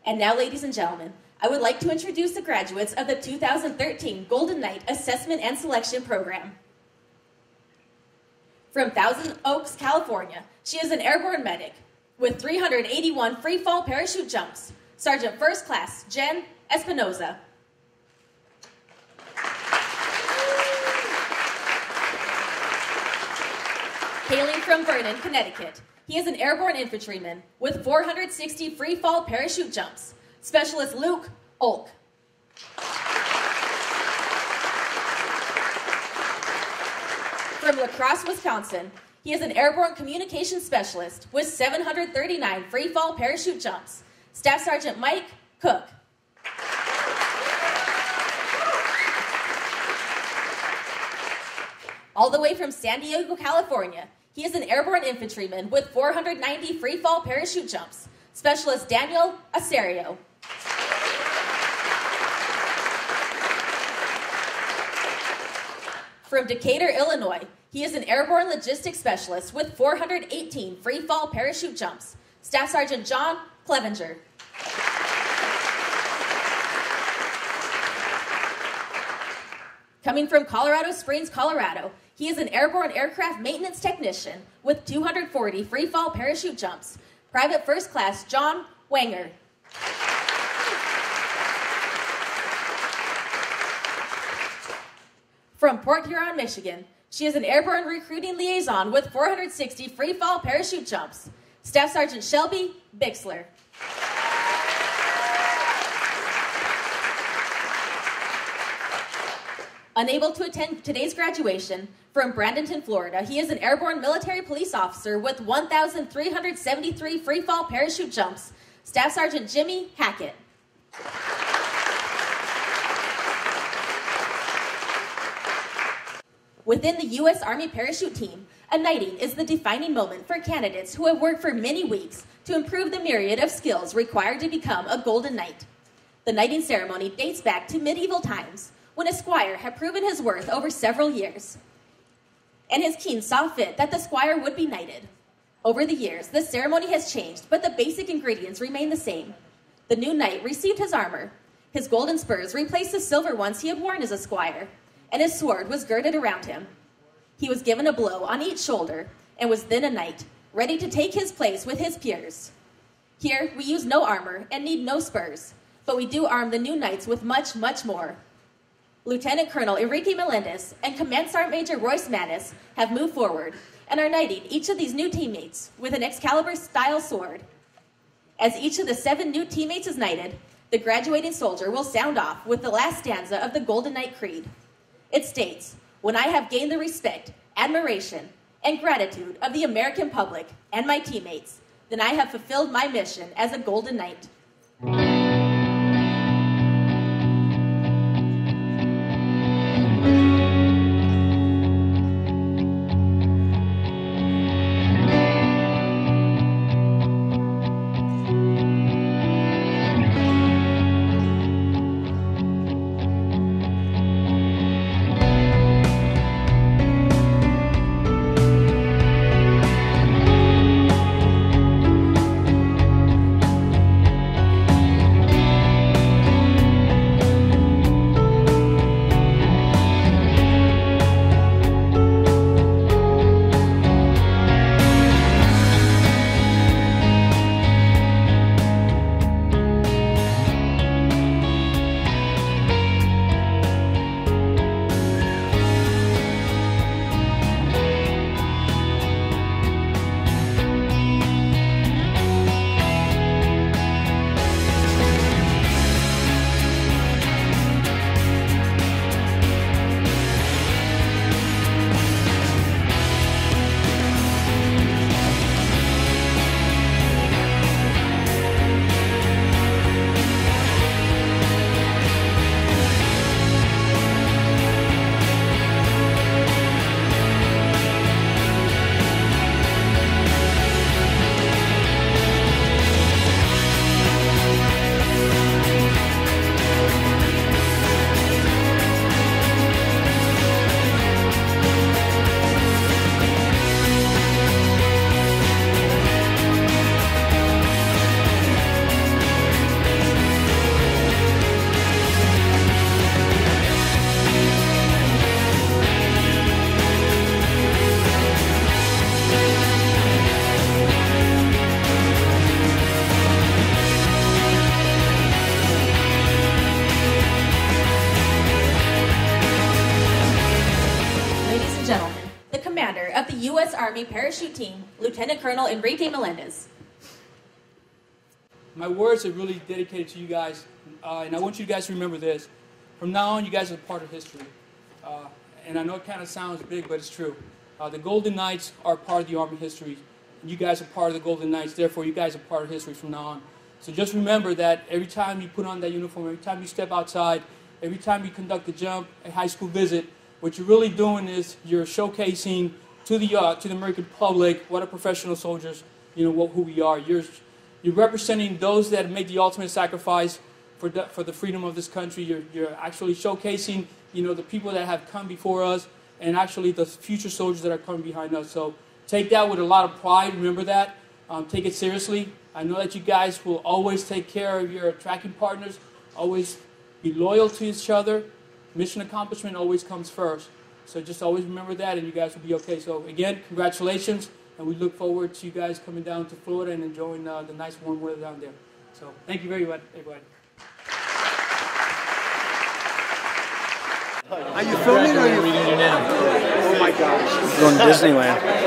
And now, ladies and gentlemen, I would like to introduce the graduates of the 2013 Golden Knight Assessment and Selection Program. From Thousand Oaks, California, she is an airborne medic with 381 free fall parachute jumps. Sergeant First Class Jen Espinoza. Hailing from Vernon, Connecticut, he is an airborne infantryman with 460 free fall parachute jumps. Specialist Luke Olk. From La Crosse, Wisconsin, he is an airborne communications specialist with 739 free fall parachute jumps. Staff Sergeant Mike Cook. All the way from San Diego, California, he is an airborne infantryman with 490 free fall parachute jumps. Specialist Daniel Aserio. From Decatur, Illinois, he is an airborne logistics specialist with 418 free fall parachute jumps. Staff Sergeant John Clevenger. Coming from Colorado Springs, Colorado, he is an airborne aircraft maintenance technician with 240 free fall parachute jumps. Private First Class John Wanger. From Port Huron, Michigan, she is an airborne recruiting liaison with 460 free fall parachute jumps. Staff Sergeant Shelby Bixler. Unable to attend today's graduation, from Bradenton, Florida, he is an airborne military police officer with 1,373 free fall parachute jumps. Staff Sergeant Jimmy Hackett. Within the U.S. Army parachute team, a knighting is the defining moment for candidates who have worked for many weeks to improve the myriad of skills required to become a Golden Knight. The knighting ceremony dates back to medieval times, when a squire had proven his worth over several years, and his king saw fit that the squire would be knighted. Over the years, the ceremony has changed, but the basic ingredients remain the same. The new knight received his armor. His golden spurs replaced the silver ones he had worn as a squire, and his sword was girded around him. He was given a blow on each shoulder, and was then a knight, ready to take his place with his peers. Here, we use no armor and need no spurs, but we do arm the new knights with much, much more. Lieutenant Colonel Enrique Melendez and Command Sergeant Major Royce Mattis have moved forward and are knighting each of these new teammates with an Excalibur-style sword. As each of the 7 new teammates is knighted, the graduating soldier will sound off with the last stanza of the Golden Knight Creed. It states, "When I have gained the respect, admiration, and gratitude of the American public and my teammates, then I have fulfilled my mission as a Golden Knight." Army Parachute Team, Lieutenant Colonel Enrique Melendez. My words are really dedicated to you guys, and I want you guys to remember this. From now on, you guys are part of history. And I know it kind of sounds big, but it's true. The Golden Knights are part of the Army history. You guys are part of the Golden Knights, therefore you guys are part of history from now on. So just remember that every time you put on that uniform, every time you step outside, every time you conduct a jump, a high school visit, what you're really doing is you're showcasing to the American public what a professional soldiers, who we are. You're representing those that made the ultimate sacrifice for the freedom of this country. You're actually showcasing, the people that have come before us, and actually the future soldiers that are coming behind us. So take that with a lot of pride. Remember that. Take it seriously. I know that you guys will always take care of your tracking partners, always be loyal to each other. Mission accomplishment always comes first. So just always remember that, and you guys will be okay. So again, congratulations, and we look forward to you guys coming down to Florida and enjoying the nice warm weather down there. So thank you very much, everybody. Are you filming or are you reading your name? Oh my gosh. Going to Disneyland.